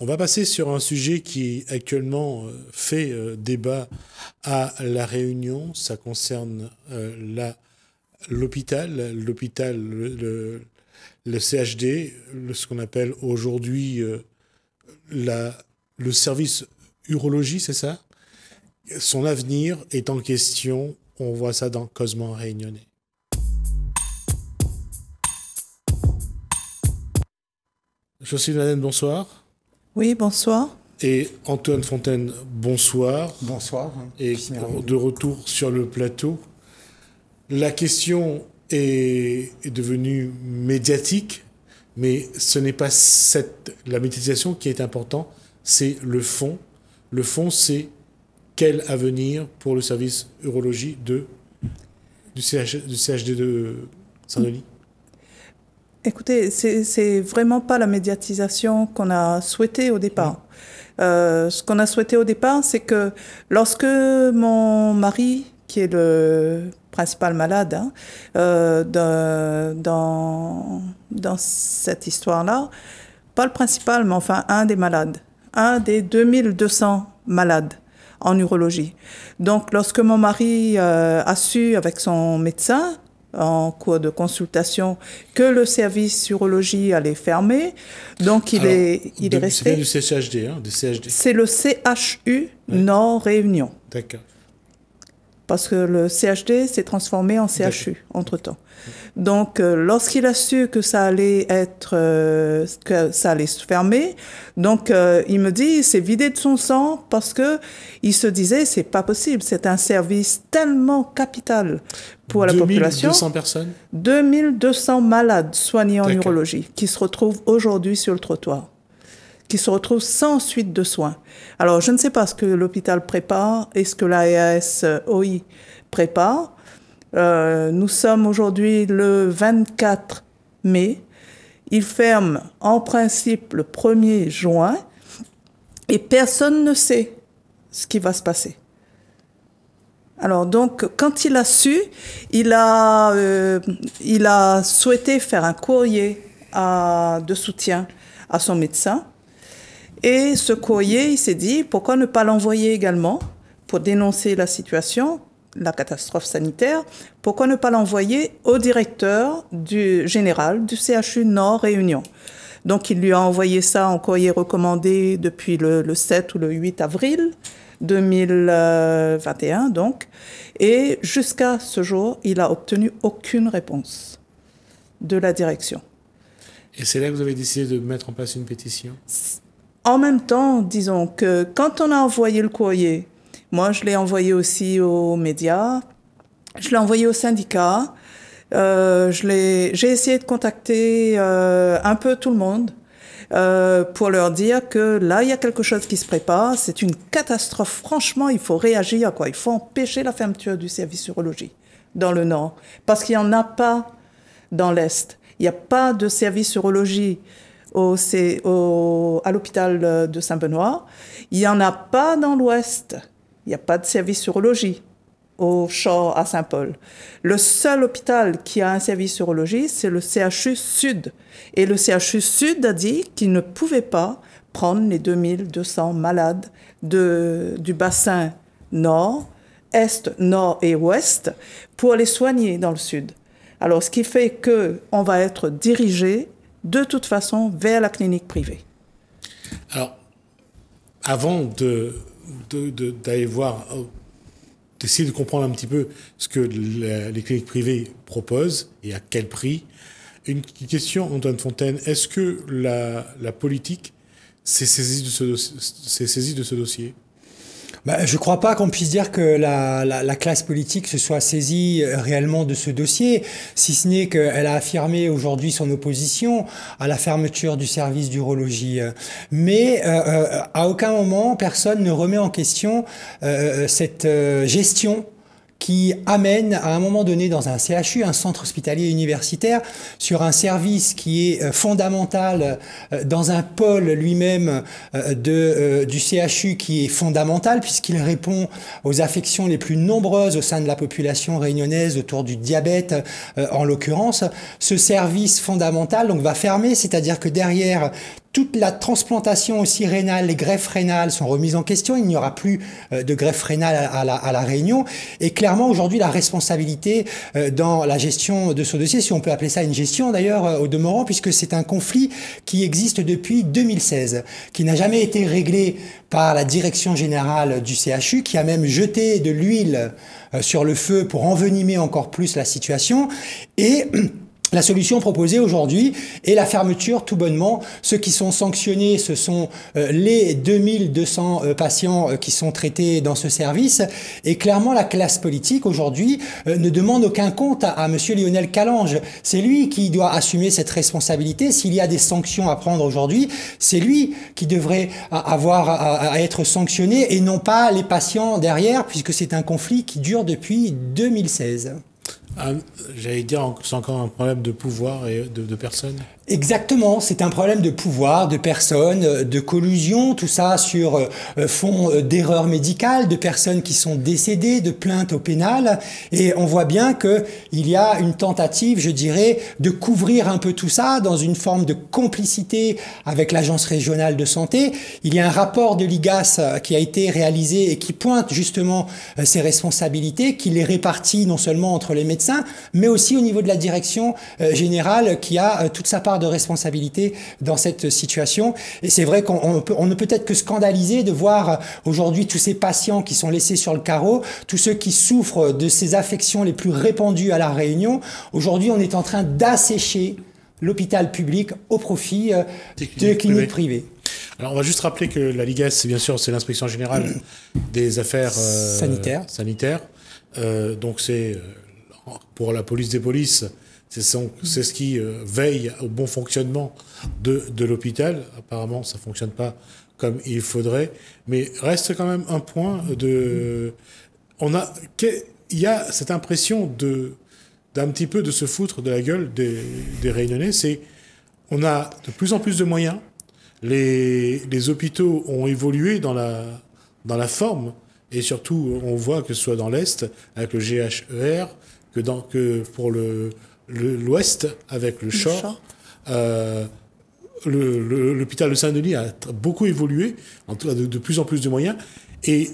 On va passer sur un sujet qui actuellement fait débat à La Réunion. Ça concerne l'hôpital, le CHD, ce qu'on appelle aujourd'hui le service urologie, c'est ça? Son avenir est en question. On voit ça dans Causement Réunionnais. Jocelyne Madeleine, bonsoir. Oui, bonsoir. Et Antoine Fontaine, bonsoir. Bonsoir. Et de retour sur le plateau. La question est devenue médiatique, mais ce n'est pas la médiatisation qui est importante, c'est le fond. Le fond, c'est quel avenir pour le service urologie du CHD de Saint-Denis? Écoutez, c'est vraiment pas la médiatisation qu'on a souhaité au départ. Ce qu'on a souhaité au départ, c'est que lorsque mon mari, qui est le principal malade dans cette histoire-là, pas le principal, mais enfin un des malades, un des 2200 malades en urologie. Donc, lorsque mon mari a su avec son médecin, en cours de consultation, que le service urologie allait fermer. Donc, il est resté... C'est du CHD, hein, du CHD. C'est le CHU Nord Réunion. D'accord. Parce que le CHD s'est transformé en CHU entre-temps. Donc, lorsqu'il a su que ça allait se fermer, donc il me dit, il s'est vidé de son sang parce que il se disait, c'est pas possible, c'est un service tellement capital pour la population. 2200 personnes 2200 malades soignés en urologie qui se retrouvent aujourd'hui sur le trottoir, qui se retrouvent sans suite de soins. Alors, je ne sais pas ce que l'hôpital prépare et ce que l'ARS-OI prépare. Nous sommes aujourd'hui le 24 mai. Il ferme en principe le 1er juin et personne ne sait ce qui va se passer. Alors donc, quand il a su, il a souhaité faire un courrier de soutien à son médecin. Et ce courrier, il s'est dit, pourquoi ne pas l'envoyer également pour dénoncer la situation, la catastrophe sanitaire, pourquoi ne pas l'envoyer au directeur général du CHU Nord Réunion. Donc, il lui a envoyé ça en courrier recommandé depuis le 7 ou le 8 avril 2021, donc. Et jusqu'à ce jour, il n'a obtenu aucune réponse de la direction. Et c'est là que vous avez décidé de mettre en place une pétition? En même temps, disons que quand on a envoyé le courrier, moi je l'ai envoyé aussi aux médias, je l'ai envoyé aux syndicats, j'ai essayé de contacter un peu tout le monde pour leur dire que là, il y a quelque chose qui se prépare, c'est une catastrophe. Franchement, il faut réagir, quoi. Il faut empêcher la fermeture du service urologie dans le Nord, parce qu'il n'y en a pas dans l'Est. Il n'y a pas de service urologie à l'hôpital de Saint-Benoît. Il n'y en a pas dans l'Ouest. Il n'y a pas de service urologie au Shore à Saint-Paul. Le seul hôpital qui a un service urologie, c'est le CHU Sud. Et le CHU Sud a dit qu'il ne pouvait pas prendre les 2200 malades du bassin Nord, Est, Nord et Ouest pour les soigner dans le Sud. Alors, ce qui fait qu'on va être dirigé de toute façon vers la clinique privée. Alors, avant d'aller voir, d'essayer de comprendre un petit peu ce que les cliniques privées proposent et à quel prix, une question, Antoine Fontaine, est-ce que la politique s'est saisie de ce dossier? Je ne crois pas qu'on puisse dire que la classe politique se soit saisie réellement de ce dossier, si ce n'est qu'elle a affirmé aujourd'hui son opposition à la fermeture du service d'urologie. Mais à aucun moment, personne ne remet en question cette gestion qui amène à un moment donné dans un CHU, un centre hospitalier universitaire, sur un service qui est fondamental dans un pôle lui-même du CHU qui est fondamental puisqu'il répond aux affections les plus nombreuses au sein de la population réunionnaise autour du diabète en l'occurrence. Ce service fondamental donc va fermer, c'est-à-dire que derrière toute la transplantation aussi rénale, les greffes rénales sont remises en question. Il n'y aura plus de greffe rénale à la Réunion. Et clairement, aujourd'hui, la responsabilité dans la gestion de ce dossier, si on peut appeler ça une gestion d'ailleurs au demeurant, puisque c'est un conflit qui existe depuis 2016, qui n'a jamais été réglé par la direction générale du CHU, qui a même jeté de l'huile sur le feu pour envenimer encore plus la situation. Et la solution proposée aujourd'hui est la fermeture tout bonnement. Ceux qui sont sanctionnés, ce sont les 2200 patients qui sont traités dans ce service. Et clairement, la classe politique aujourd'hui ne demande aucun compte à monsieur Lionel Calange. C'est lui qui doit assumer cette responsabilité. S'il y a des sanctions à prendre aujourd'hui, c'est lui qui devrait avoir à être sanctionné et non pas les patients derrière, puisque c'est un conflit qui dure depuis 2016. J'allais dire, c'est encore un problème de pouvoir et de personnes. Exactement, c'est un problème de pouvoir, de personnes, de collusion, tout ça sur fond d'erreurs médicales, de personnes qui sont décédées, de plaintes au pénal. Et on voit bien qu'il y a une tentative, je dirais, de couvrir un peu tout ça dans une forme de complicité avec l'Agence régionale de santé. Il y a un rapport de l'IGAS qui a été réalisé et qui pointe justement ces responsabilités, qui les répartit non seulement entre les médecins, mais aussi au niveau de la direction générale qui a toute sa part de responsabilité dans cette situation. Et c'est vrai qu'on ne peut être que scandalisé de voir aujourd'hui tous ces patients qui sont laissés sur le carreau, tous ceux qui souffrent de ces affections les plus répandues à La Réunion. Aujourd'hui, on est en train d'assécher l'hôpital public au profit de cliniques privées. Alors, on va juste rappeler que la LIGAS, bien sûr, c'est l'inspection générale des affaires sanitaires. Donc, c'est pour la police des polices, c'est ce qui veille au bon fonctionnement de l'hôpital. Apparemment, ça ne fonctionne pas comme il faudrait. Mais reste quand même un point de... Il y a cette impression d'un petit peu de se foutre de la gueule des Réunionnais. On a de plus en plus de moyens. Les hôpitaux ont évolué dans la forme. Et surtout, on voit que ce soit dans l'Est, avec le GHER, que pour l'Ouest, avec le CHOR. L'hôpital de Saint-Denis a beaucoup évolué, en tout cas de plus en plus de moyens. Et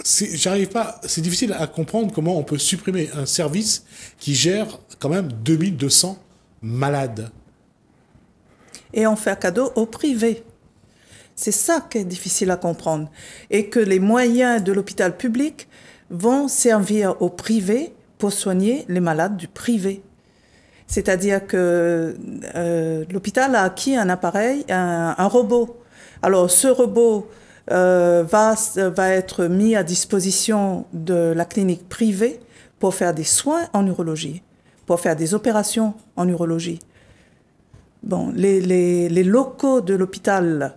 c'est difficile à comprendre comment on peut supprimer un service qui gère quand même 2200 malades. Et on fait cadeau au privé. C'est ça qui est difficile à comprendre. Et que les moyens de l'hôpital public vont servir au privé pour soigner les malades du privé. C'est-à-dire que l'hôpital a acquis un appareil, un robot. Alors ce robot va être mis à disposition de la clinique privée pour faire des soins en urologie, pour faire des opérations en urologie. Bon, les locaux de l'hôpital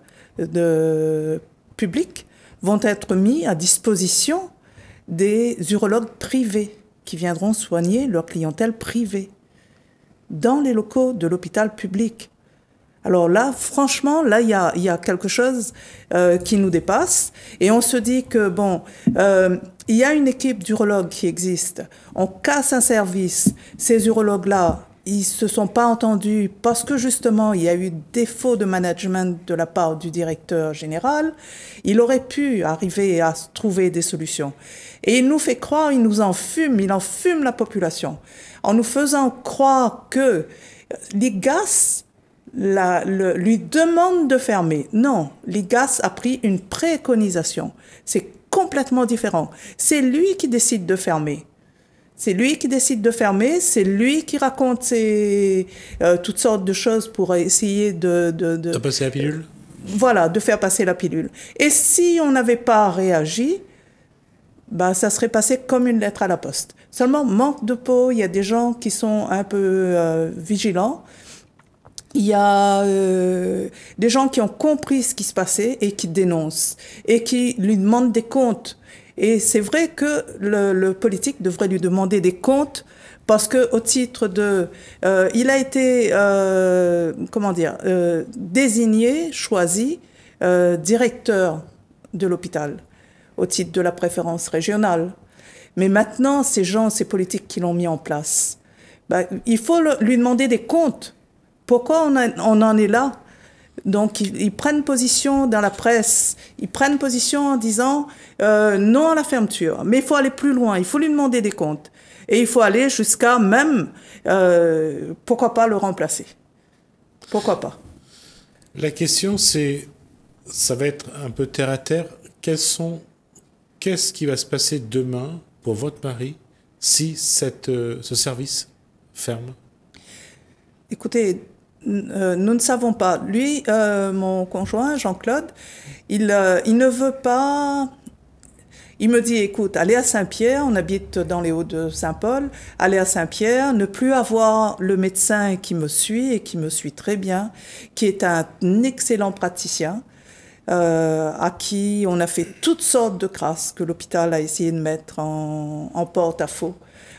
public vont être mis à disposition des urologues privés qui viendront soigner leur clientèle privée dans les locaux de l'hôpital public. Alors là, franchement, là, il y a quelque chose qui nous dépasse. Et on se dit que, bon, il y a une équipe d'urologues qui existe. On casse un service. Ces urologues-là, ils ne se sont pas entendus parce que, justement, il y a eu défaut de management de la part du directeur général. Il aurait pu arriver à trouver des solutions. Et il nous fait croire, il enfume la population, en nous faisant croire que l'IGAS lui demande de fermer. Non, l'IGAS a pris une préconisation. C'est complètement différent. C'est lui qui décide de fermer. C'est lui qui décide de fermer, c'est lui qui raconte toutes sortes de choses pour essayer de passer la pilule. Voilà, de faire passer la pilule. Et si on n'avait pas réagi, bah, ça serait passé comme une lettre à la poste. Seulement, manque de peau, il y a des gens qui sont un peu vigilants. Il y a des gens qui ont compris ce qui se passait et qui dénoncent et qui lui demandent des comptes. Et c'est vrai que le politique devrait lui demander des comptes parce que au titre de... il a été, désigné, choisi directeur de l'hôpital au titre de la préférence régionale. Mais maintenant, ces politiques qui l'ont mis en place, bah, il faut lui demander des comptes. Pourquoi on en est là? Donc, ils prennent position dans la presse, ils prennent position en disant non à la fermeture. Mais il faut aller plus loin, il faut lui demander des comptes. Et il faut aller jusqu'à même, pourquoi pas le remplacer? Pourquoi pas? La question, c'est, ça va être un peu terre à terre. Qu'est-ce qui va se passer demain pour votre mari si ce service ferme? Écoutez, nous ne savons pas. Lui, mon conjoint, Jean-Claude, il ne veut pas... Il me dit, écoute, aller à Saint-Pierre, on habite dans les Hauts-de-Saint-Paul, aller à Saint-Pierre, ne plus avoir le médecin qui me suit et qui me suit très bien, qui est un excellent praticien, à qui on a fait toutes sortes de grâces que l'hôpital a essayé de mettre en porte-à-faux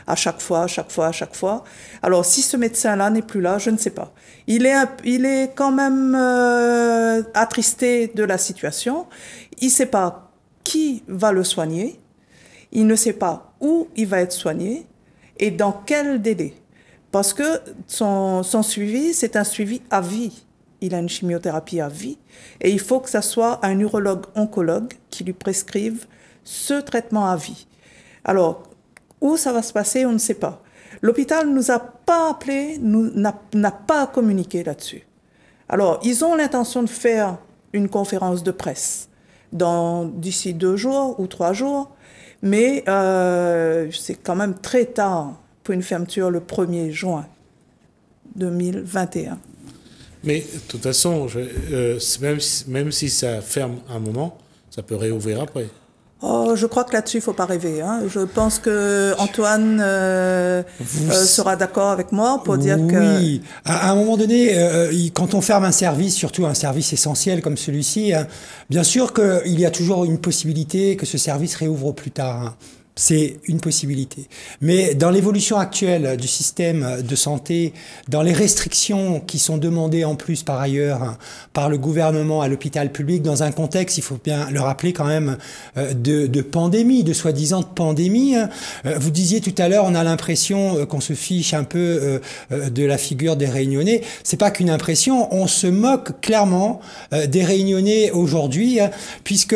à chaque fois. Alors, si ce médecin-là n'est plus là, je ne sais pas. Il est quand même attristé de la situation. Il ne sait pas qui va le soigner. Il ne sait pas où il va être soigné et dans quel délai. Parce que son suivi, c'est un suivi à vie. Il a une chimiothérapie à vie et il faut que ça soit un urologue-oncologue qui lui prescrive ce traitement à vie. Alors, où ça va se passer, on ne sait pas. L'hôpital ne nous a pas appelé, n'a pas communiqué là-dessus. Alors, ils ont l'intention de faire une conférence de presse d'ici 2 jours ou 3 jours, mais c'est quand même très tard pour une fermeture le 1er juin 2021. Mais de toute façon, même si ça ferme un moment, ça peut réouvrir après. Oh, je crois que là-dessus, il ne faut pas rêver. Hein. Je pense que Antoine sera d'accord avec moi pour dire que... Oui, à un moment donné, quand on ferme un service, surtout un service essentiel comme celui-ci, hein, bien sûr qu'il y a toujours une possibilité que ce service réouvre plus tard. Hein. C'est une possibilité. Mais dans l'évolution actuelle du système de santé, dans les restrictions qui sont demandées en plus par ailleurs hein, par le gouvernement à l'hôpital public, dans un contexte, il faut bien le rappeler quand même, de pandémie, de soi-disant pandémie. Hein. Vous disiez tout à l'heure, on a l'impression qu'on se fiche un peu de la figure des Réunionnais. C'est pas qu'une impression, on se moque clairement des Réunionnais aujourd'hui, hein, puisque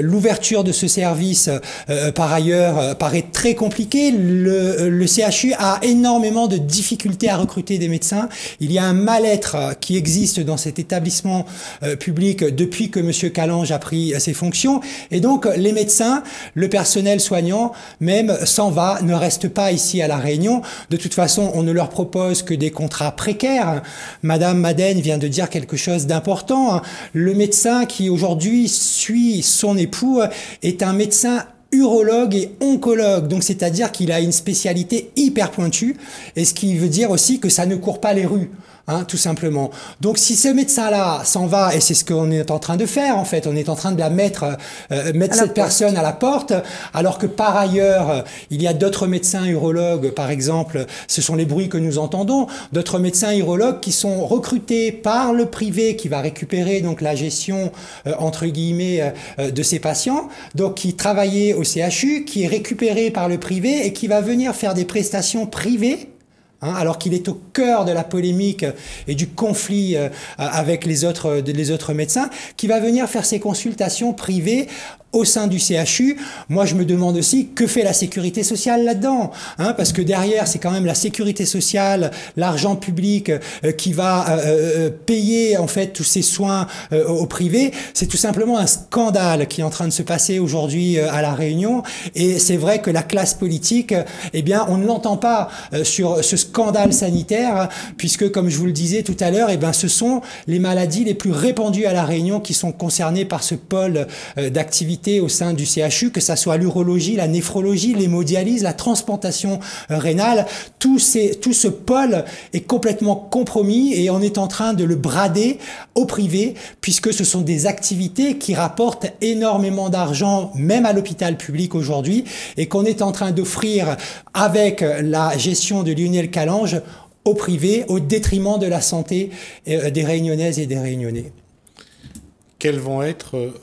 l'ouverture de ce service par ailleurs paraît très compliqué. Le CHU a énormément de difficultés à recruter des médecins. Il y a un mal-être qui existe dans cet établissement public depuis que M. Calange a pris ses fonctions. Et donc, les médecins, le personnel soignant, même s'en va, ne reste pas ici à La Réunion. De toute façon, on ne leur propose que des contrats précaires. Madame Madène vient de dire quelque chose d'important. Le médecin qui aujourd'hui suit son époux est un médecin urologue et oncologue, donc c'est-à-dire qu'il a une spécialité hyper pointue, et ce qui veut dire aussi que ça ne court pas les rues. Hein, tout simplement. Donc si ce médecin-là s'en va, et c'est ce qu'on est en train de faire en fait, on est en train de la mettre cette personne à la porte, alors que par ailleurs, il y a d'autres médecins urologues, par exemple, ce sont les bruits que nous entendons, d'autres médecins urologues qui sont recrutés par le privé qui va récupérer donc la gestion entre guillemets de ces patients, donc qui travaillait au CHU, qui est récupéré par le privé et qui va venir faire des prestations privées. Hein, alors qu'il est au cœur de la polémique et du conflit avec les autres médecins, qui va venir faire ses consultations privées au sein du CHU. Moi, je me demande aussi que fait la sécurité sociale là-dedans, hein, parce que derrière, c'est quand même la sécurité sociale, l'argent public qui va payer en fait tous ces soins au privé. C'est tout simplement un scandale qui est en train de se passer aujourd'hui à La Réunion. Et c'est vrai que la classe politique, eh bien, on ne l'entend pas sur ce scandale sanitaire, puisque, comme je vous le disais tout à l'heure, eh bien, ce sont les maladies les plus répandues à La Réunion qui sont concernées par ce pôle d'activité au sein du CHU, que ça soit l'urologie, la néphrologie, l'hémodialyse, la transplantation rénale. Tout ce pôle est complètement compromis et on est en train de le brader au privé, puisque ce sont des activités qui rapportent énormément d'argent, même à l'hôpital public aujourd'hui, et qu'on est en train d'offrir avec la gestion de Lionel Calange au privé, au détriment de la santé des Réunionnaises et des Réunionnais. Quelles vont être,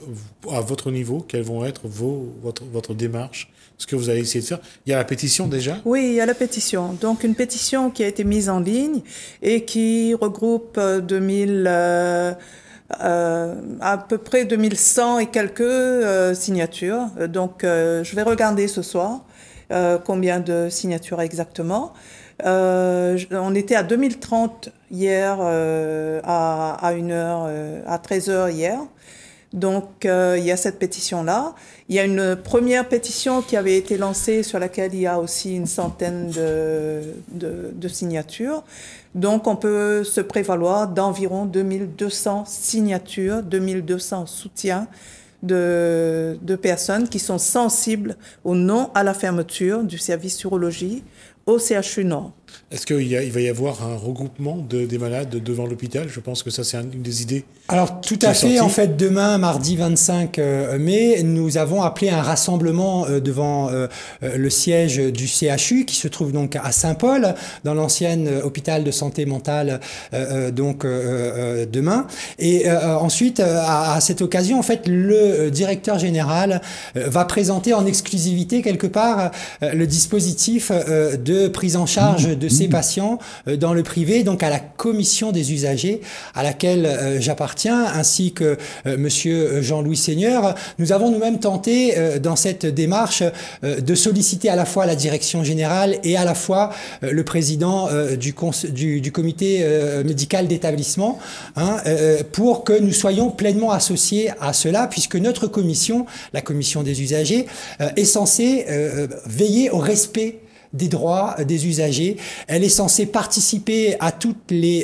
à votre niveau, quelles vont être votre démarche ce que vous allez essayer de faire. Il y a la pétition déjà? Oui, il y a la pétition. Donc une pétition qui a été mise en ligne et qui regroupe 2000, à peu près 2100 et quelques signatures. Donc je vais regarder ce soir combien de signatures exactement. On était à 2030 hier à 1h, à 13h hier. Donc, il y a cette pétition-là. Il y a une première pétition qui avait été lancée sur laquelle il y a aussi une centaine de signatures. Donc, on peut se prévaloir d'environ 2200 signatures, 2200 soutiens de personnes qui sont sensibles ou non à la fermeture du service urologie au CHU Nord. Est-ce qu'il va y avoir un regroupement des malades devant l'hôpital? Je pense que ça, c'est une des idées. Alors, tout à fait. En fait, demain, mardi 25 mai, nous avons appelé un rassemblement devant le siège du CHU, qui se trouve donc à Saint-Paul, dans l'ancienne hôpital de santé mentale, demain. Et ensuite, à cette occasion, en fait, le directeur général va présenter en exclusivité, quelque part, le dispositif de prise en charge de ces patients dans le privé, donc à la commission des usagers à laquelle j'appartiens, ainsi que monsieur Jean-Louis Seigneur. Nous avons nous-mêmes tenté dans cette démarche de solliciter à la fois la direction générale et à la fois le président du comité médical d'établissement, pour que nous soyons pleinement associés à cela, puisque notre commission, la commission des usagers, est censée veiller au respect des droits des usagers. Elle est censée participer à toutes les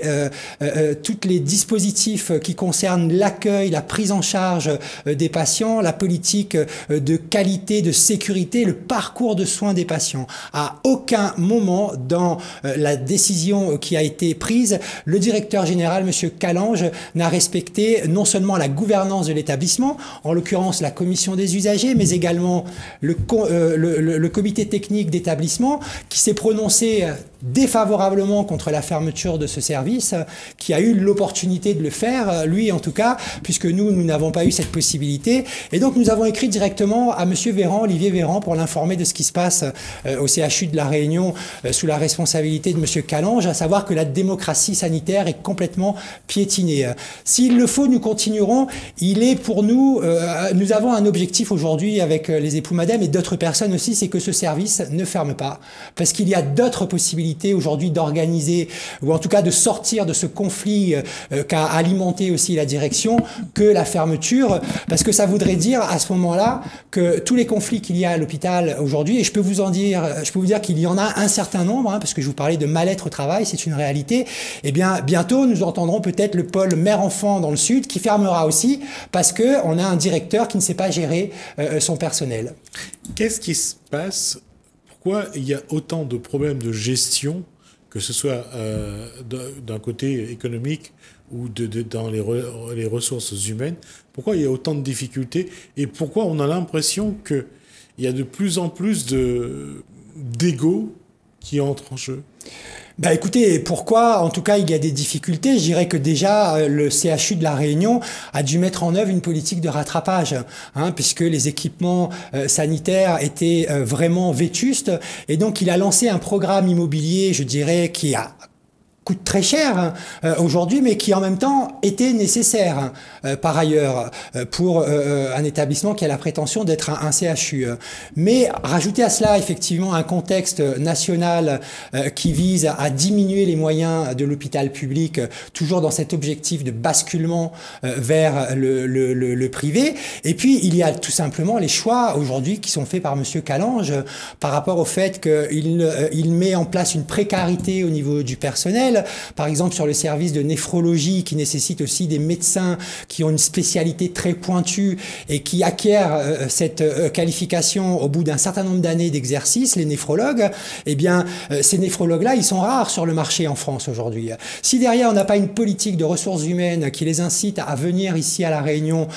dispositifs qui concernent l'accueil, la prise en charge des patients, la politique de qualité, de sécurité, le parcours de soins des patients. À aucun moment dans la décision qui a été prise, le directeur général, monsieur Calange, n'a respecté non seulement la gouvernance de l'établissement, en l'occurrence la commission des usagers, mais également le comité technique d'établissement, qui s'est prononcé défavorablement contre la fermeture de ce service, qui a eu l'opportunité de le faire, lui en tout cas, puisque nous n'avons pas eu cette possibilité. Et donc nous avons écrit directement à monsieur Véran, Olivier Véran, pour l'informer de ce qui se passe au CHU de La Réunion sous la responsabilité de monsieur Calange, à savoir que la démocratie sanitaire est complètement piétinée. S'il le faut, nous continuerons. Il est pour nous, nous avons un objectif aujourd'hui avec les époux Madame et d'autres personnes aussi, c'est que ce service ne ferme pas. Parce qu'il y a d'autres possibilités aujourd'hui d'organiser, ou en tout cas de sortir de ce conflit qu'a alimenté aussi la direction, que la fermeture, parce que ça voudrait dire à ce moment-là que tous les conflits qu'il y a à l'hôpital aujourd'hui, et je peux vous dire qu'il y en a un certain nombre, parce que je vous parlais de mal-être au travail, c'est une réalité, et bien bientôt nous entendrons peut-être le pôle mère-enfant dans le sud qui fermera aussi, parce qu'on a un directeur qui ne sait pas gérer son personnel. Qu'est-ce qui se passe? Pourquoi il y a autant de problèmes de gestion, que ce soit d'un côté économique ou dans les ressources humaines? Pourquoi il y a autant de difficultés? Et pourquoi on a l'impression qu'il y a de plus en plus d'ego qui entrent en jeu? Bah écoutez, pourquoi? En tout cas, il y a des difficultés. Je dirais que déjà, le CHU de La Réunion a dû mettre en œuvre une politique de rattrapage, puisque les équipements sanitaires étaient vraiment vétustes. Et donc, il a lancé un programme immobilier, je dirais, qui coûte très cher aujourd'hui, mais qui en même temps était nécessaire par ailleurs pour un établissement qui a la prétention d'être un CHU. Mais rajouter à cela effectivement un contexte national qui vise à diminuer les moyens de l'hôpital public, toujours dans cet objectif de basculement vers le privé. Et puis il y a tout simplement les choix aujourd'hui qui sont faits par monsieur Calange par rapport au fait qu'il met en place une précarité au niveau du personnel. Par exemple, sur le service de néphrologie qui nécessite aussi des médecins qui ont une spécialité très pointue et qui acquièrent cette qualification au bout d'un certain nombre d'années d'exercice, les néphrologues, eh bien, ces néphrologues-là, ils sont rares sur le marché en France aujourd'hui. Si derrière, on n'a pas une politique de ressources humaines qui les incite à venir ici à La Réunion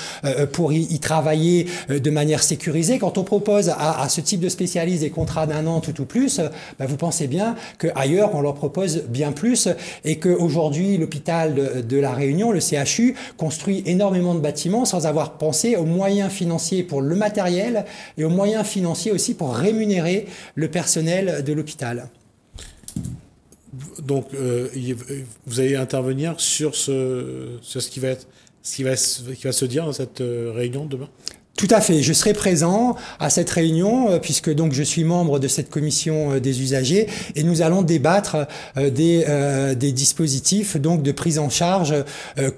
pour y travailler de manière sécurisée, quand on propose à ce type de spécialistes des contrats d'1 an tout ou plus, vous pensez bien qu'ailleurs, on leur propose bien plus ressources et qu'aujourd'hui, l'hôpital de La Réunion, le CHU, construit énormément de bâtiments sans avoir pensé aux moyens financiers pour le matériel et aux moyens financiers aussi pour rémunérer le personnel de l'hôpital. Donc, vous allez intervenir sur ce qui va se dire dans cette réunion demain? Tout à fait. Je serai présent à cette réunion puisque donc je suis membre de cette commission des usagers et nous allons débattre des dispositifs donc de prise en charge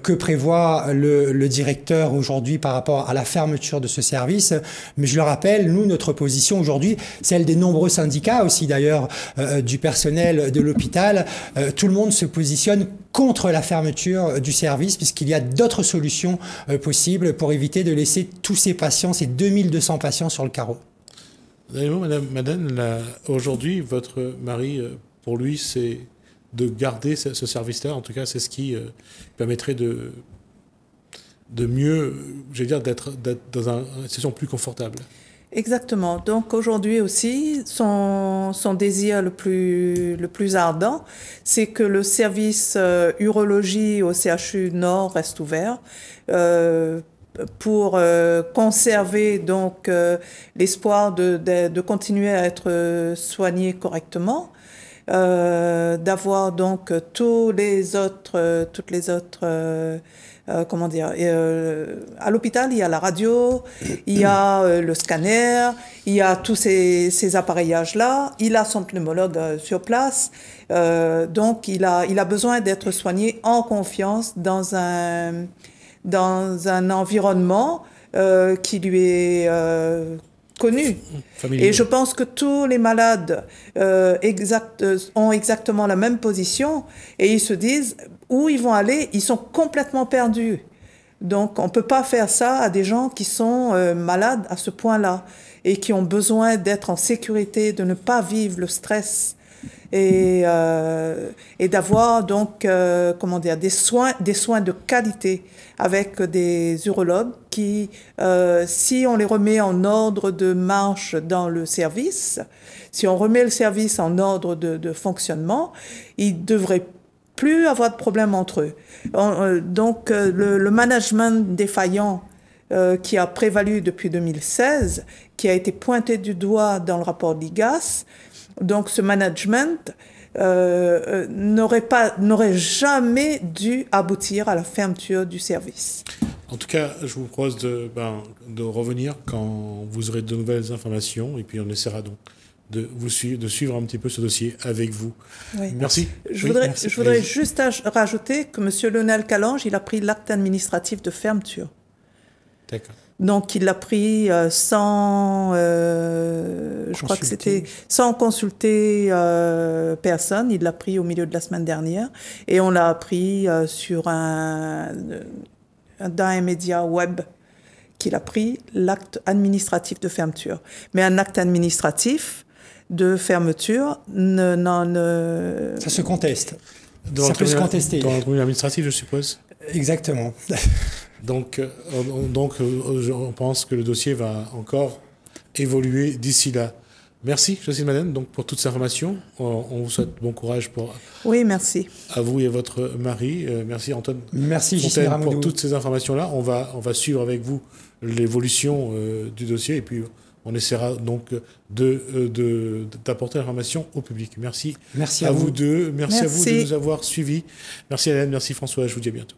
que prévoit le directeur aujourd'hui par rapport à la fermeture de ce service. Mais je le rappelle, nous, notre position aujourd'hui, celle des nombreux syndicats aussi d'ailleurs du personnel de l'hôpital, tout le monde se positionne contre la fermeture du service puisqu'il y a d'autres solutions possibles pour éviter de laisser tous ces patients, ces 2200 patients sur le carreau. Madame, aujourd'hui, votre mari, pour lui, c'est de garder ce service-là. En tout cas, c'est ce qui permettrait de mieux, je veux dire, d'être dans une situation plus confortable. Exactement. Donc aujourd'hui aussi, son désir le plus ardent, c'est que le service urologie au CHU Nord reste ouvert pour conserver donc l'espoir de continuer à être soigné correctement. D'avoir donc toutes les autres comment dire, à l'hôpital, il y a la radio, il y a le scanner, il y a tous ces appareillages-là, il a son pneumologue sur place, donc il a besoin d'être soigné en confiance dans un environnement qui lui est connu. Familier. Et je pense que tous les malades ont exactement la même position et ils se disent où ils vont aller, ils sont complètement perdus. Donc on ne peut pas faire ça à des gens qui sont malades à ce point-là et qui ont besoin d'être en sécurité, de ne pas vivre le stress et d'avoir donc comment dire des soins de qualité avec des urologues qui si on les remet en ordre de marche dans le service, si on remet le service en ordre de fonctionnement, ils devraient plus avoir de problème entre eux. Donc le management défaillant qui a prévalu depuis 2016, qui a été pointé du doigt dans le rapport de l'IGAS, donc ce management n'aurait jamais dû aboutir à la fermeture du service. En tout cas, je vous propose de revenir quand vous aurez de nouvelles informations et puis on essaiera donc de suivre un petit peu ce dossier avec vous. Oui. Merci. Je voudrais juste rajouter que M. Lionel Calange, il a pris l'acte administratif de fermeture. D'accord. Donc il l'a pris sans, je crois que c'était sans consulter personne. Il l'a pris au milieu de la semaine dernière et on l'a appris sur dans un média web qu'il a pris l'acte administratif de fermeture. Mais un acte administratif de fermeture ça se conteste. Ça peut se contester. Dans le tribunal administratif, je suppose. Exactement. Donc, on pense que le dossier va encore évoluer d'ici là. Merci, Jocelyne Madène, donc pour toutes ces informations. On vous souhaite bon courage pour. Oui, merci. À vous et à votre mari. Merci Antoine. Merci Fontaine pour toutes ces informations-là. On va suivre avec vous l'évolution du dossier et puis on essaiera donc d'apporter l'information au public. Merci. Merci à vous deux. Merci à vous de nous avoir suivis. Merci Hélène, merci François. Je vous dis à bientôt.